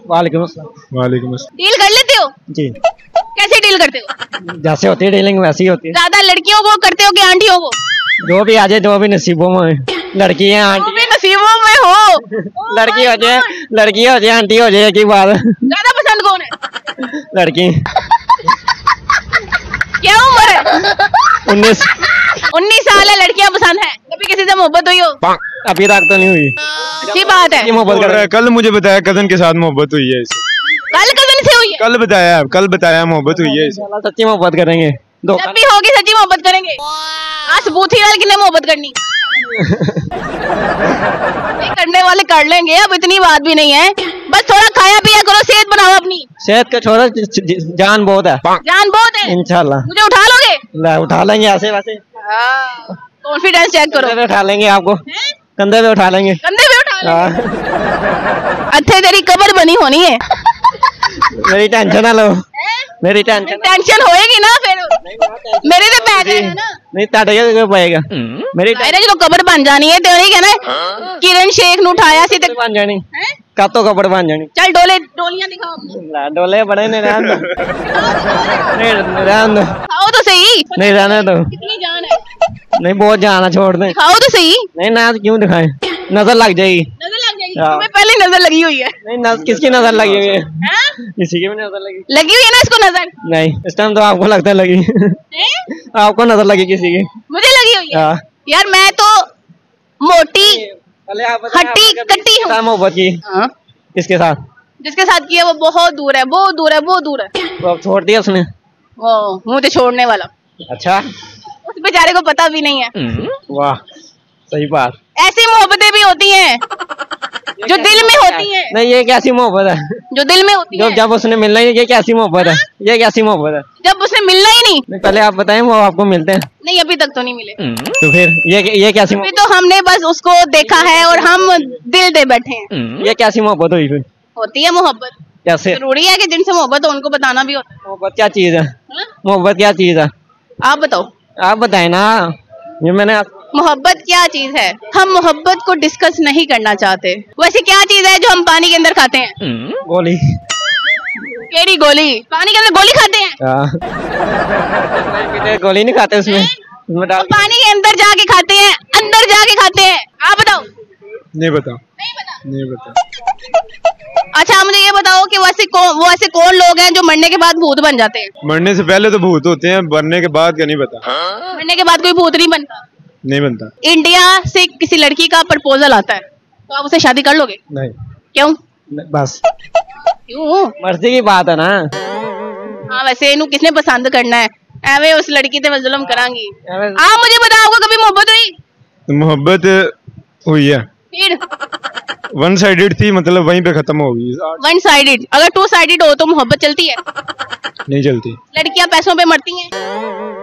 वालेकुम अस्सलाम। वालेकुम अस्सलाम। डील कर लेते हो जी। कैसे डील करते हो? जैसे होती है डीलिंग वैसी होती है। ज्यादा लड़कियों को करते हो कि आंटियों को? जो भी आ जाए, जो भी नसीबों में, लड़की है जो आंटी भी नसीबों में हो। लड़की हो जाए, लड़की हो जाए, आंटी हो जाए, की बात। ज्यादा पसंद कौन है? लड़की। क्या उम्र है? 19। 19 साल है, लड़कियां पसंद है। कभी किसी से मोहब्बत हुई हो? अभी तक तो नहीं हुई। अच्छी बात है। मोहब्बत कर रहा है। कल मुझे बताया कजन के साथ मोहब्बत हुई है इसे। कल कजन से हुई है? कल बताया मोहब्बत हुई है इसे। सच्ची मोहब्बत करेंगे। जब भी होगी सच्ची मोहब्बत करेंगे। आज सबूत ही किन्ने मोहब्बत करनी। नहीं करने वाले कर लेंगे, अब इतनी बात भी नहीं है। बस थोड़ा खाया पिया करो, सेहत बनाओ अपनी। सेहत का छोड़ा, जान बहुत है। जान बहुत है इंशाल्लाह। मुझे उठा लोगे? उठा लेंगे ऐसे वैसे। कॉन्फिडेंस चेक करो। कंधे पे उठा लेंगे आपको। कंधे पे उठा लेंगे। कंधे पे उठा लेंगे। अच्छे तेरी कब्र बनी होनी है। मेरी टेंशन ना लो। मेरी टेंशन होएगी ना फिर। मेरे तो पैर है ना। नहीं ताड़ेगा पाएगा। मेरी जो कब्र बन जानी है तेरी क्या ना। किरण शेख ने उठाया सी तक बन जानी। कातो कब्र बन जानी। चल डोलियां दिखाओ। डोले बड़े नहीं रहन दो। नहीं रहन दो। दिखाओ तो सही। नहीं रहने दो। कितनी जान है? नहीं बहुत जान है, छोड़ दे। दिखाओ तो सही। नहीं ना क्यों दिखाएं, नजर लग जाएगी। नजर लग जाएगी। तुम्हें पहले नजर लगी हुई है। नहीं किसकी नजर लगी हुई है? किसी की भी नजर लगी हुई है ना इसको नजर। नहीं इस टाइम तो आपको लगता है लगी। आपको नजर लगी किसी की? मुझे लगी हुई है। यार मैं तो मोटी हट्टी कट्टी हूँ। मोहब्बत की किसके साथ? जिसके साथ किया वो बहुत दूर है, बहुत दूर है, बहुत दूर है। तो अब छोड़ दिया उसने? मुँह तो छोड़ने वाला। अच्छा। उस बेचारे को पता भी नहीं है। वाह सही बात। ऐसी मोहब्बतें भी होती हैं जो दिल में होती हैं। नहीं ये कैसी मोहब्बत है? जो दिल में होती है। जब उसने मिलना ही, ये कैसी मोहब्बत है? ये कैसी मोहब्बत है? जब उसने मिलना ही नहीं। पहले आप बताएं वो आपको मिलते हैं? नहीं अभी तक तो नहीं मिले। तो फिर ये कैसी? अभी तो हमने बस उसको देखा है और हम दिल दे बैठे हैं। ये कैसी मोहब्बत हुई फिर? होती है मोहब्बत। कैसे? जरूरी है कि जिनसे मोहब्बत हो उनको बताना भी होता है। मोहब्बत क्या चीज है? मोहब्बत क्या चीज है? आप बताओ। आप बताए ना। ये मैंने मोहब्बत क्या चीज है? हम मोहब्बत को डिस्कस नहीं करना चाहते। वैसे क्या चीज है जो हम पानी के अंदर खाते हैं? गोली। केड़ी गोली? पानी के अंदर गोली खाते हैं? गोली नहीं खाते उसमें। तो पानी के अंदर जाके खाते हैं, अंदर जाके खाते हैं। आप बताओ। नहीं बता। अच्छा मुझे ये बताओ कि वैसे कौन लोग हैं जो मरने के बाद भूत बन जाते हैं? मरने से पहले तो भूत होते हैं, मरने के बाद क्या नहीं पता। मरने के बाद कोई भूत नहीं बनता? नहीं बनता। इंडिया से किसी लड़की का प्रपोजल आता है तो आप उसे शादी कर लोगे? नहीं। क्यों? बस क्यों? मर्जी की बात है ना। हाँ वैसे इन्हें किसने पसंद करना है? एवे उस लड़की से मैं जुल्म करांगी। आप मुझे बताओ आपको कभी मोहब्बत हुई? मोहब्बत हुई है। फिर 1 साइडेड थी, मतलब वहीं पे खत्म हो गई। 1 साइडेड। अगर 2 साइडेड हो तो मोहब्बत चलती है? नहीं चलती। लड़कियां पैसों पे मरती हैं।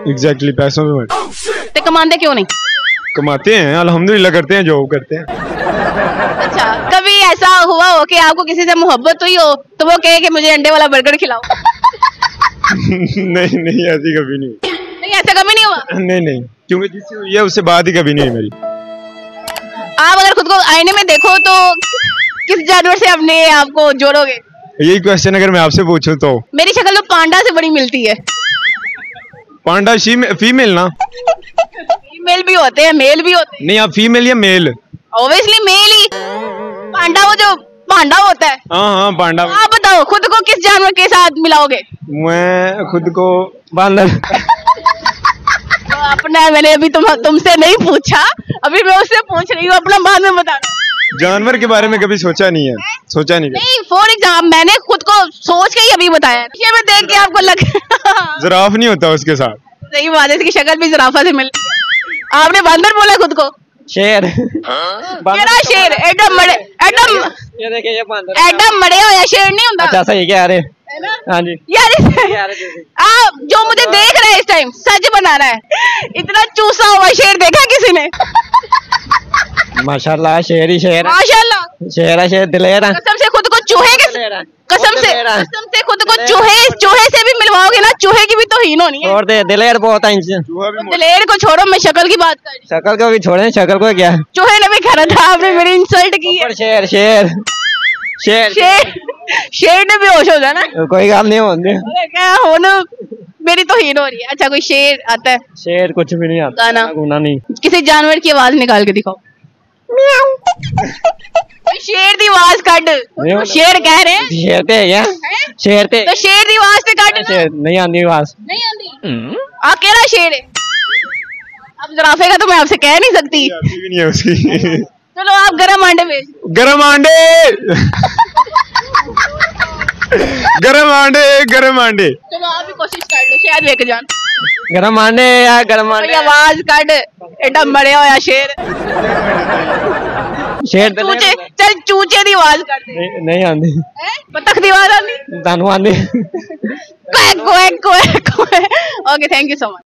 एग्जैक्टली पैसों पे मरती। तो कमाते क्यों नहीं? कमाते हैं अल्हम्दुलिल्लाह, करते हैं, जॉब करते हैं। अच्छा कभी ऐसा हुआ हो कि आपको किसी से मोहब्बत हुई हो तो वो कहे कि मुझे अंडे वाला बर्गर खिलाओ? नहीं ऐसी कभी नहीं। नहीं ऐसा कभी नहीं हुआ? नहीं क्योंकि जिससे हुई है उससे बात ही कभी नहीं मेरी। आप अगर खुद को आईने में देखो तो किस जानवर से अपने आप को जोड़ोगे? यही क्वेश्चन अगर मैं आपसे पूछूं तो मेरी शक्ल तो पांडा से बड़ी मिलती है। पांडा फीमेल ना? फीमेल भी होते हैं, मेल भी होते हैं। नहीं आप फीमेल या मेल? ऑब्वियसली मेल ही। पांडा वो जो पांडा होता है। हाँ पांडा। आप बताओ खुद को किस जानवर के साथ मिलाओगे? मैं खुद को बांदर। तो अपना मैंने अभी तुमसे नहीं पूछा, अभी मैं उससे पूछ रही हूँ, अपना बाद में बता। जानवर के बारे में कभी सोचा नहीं है? सोचा नहीं फॉर एग्जाम्पल मैंने खुद को सोच के ही अभी बताया। ये मैं देख के आपको लग जिराफ नहीं होता उसके साथ? सही बात है, इसकी शक्ल भी जिराफा से मिलती है। आपने बंदर बोला खुद को? शेर। केड़ा शेर? एडम ये देखिए ये बंदर। एडम मरे हो या शेर नहीं होता? अच्छा सही कह रहे। हाँ जी। यार आप जो मुझे देख रहे हैं इस टाइम सच बना रहा है। इतना चूसा हुआ शेर देखा किसी ने? माशाल्लाह शेर ही शेर। माशाल्लाह शेर है, शेर दिलेर है। कसम से खुद को चूहे के कसम से खुद को चूहे से भी मिलवाओगे ना, चूहे की भी तो हीन होनी है। और दे दिलेर बहुत है। दिलेर को छोड़ो, मैं शक्ल की बात कर। शक्ल को भी छोड़े, शक्ल को क्या? चूहे ने भी कहा था, आपने मेरी इंसल्ट की है। शेर शेर शेर शेर शेर ने बेहोश हो जाना। कोई गल नहीं होंगे। क्या हुन मेरी तो हीन हो रही है। अच्छा कोई शेर आता है? शेर कुछ भी नहीं आता। गाना गुना नहीं। किसी जानवर की आवाज निकाल के दिखाओ। शेर दी आवाज कट। शेर कह रहे हैं। शेर ते है क्या? शेर ते तो शेर दी आवाज ते कट। शेर नहीं आती आवाज। नहीं आती। अकेला शेर है। अब जराफे का तो मैं आपसे कह नहीं सकती। भी नहीं है उसकी। चलो आप गरम अंडे बेच। गरम अंडे गरम अंडे गरम अंडे। चलो आप भी कोशिश कर लो शायद वेख जान। गरम आंडे या गरम आंडे। आवाज कट एडा मरिया होया शेर। शेर चूचे चल चूचे दी आवाज कर दे। नहीं आंदी। बतख दी आवाज आंदी। तानू आंदी। Quack quack quack. Okay thank you so much.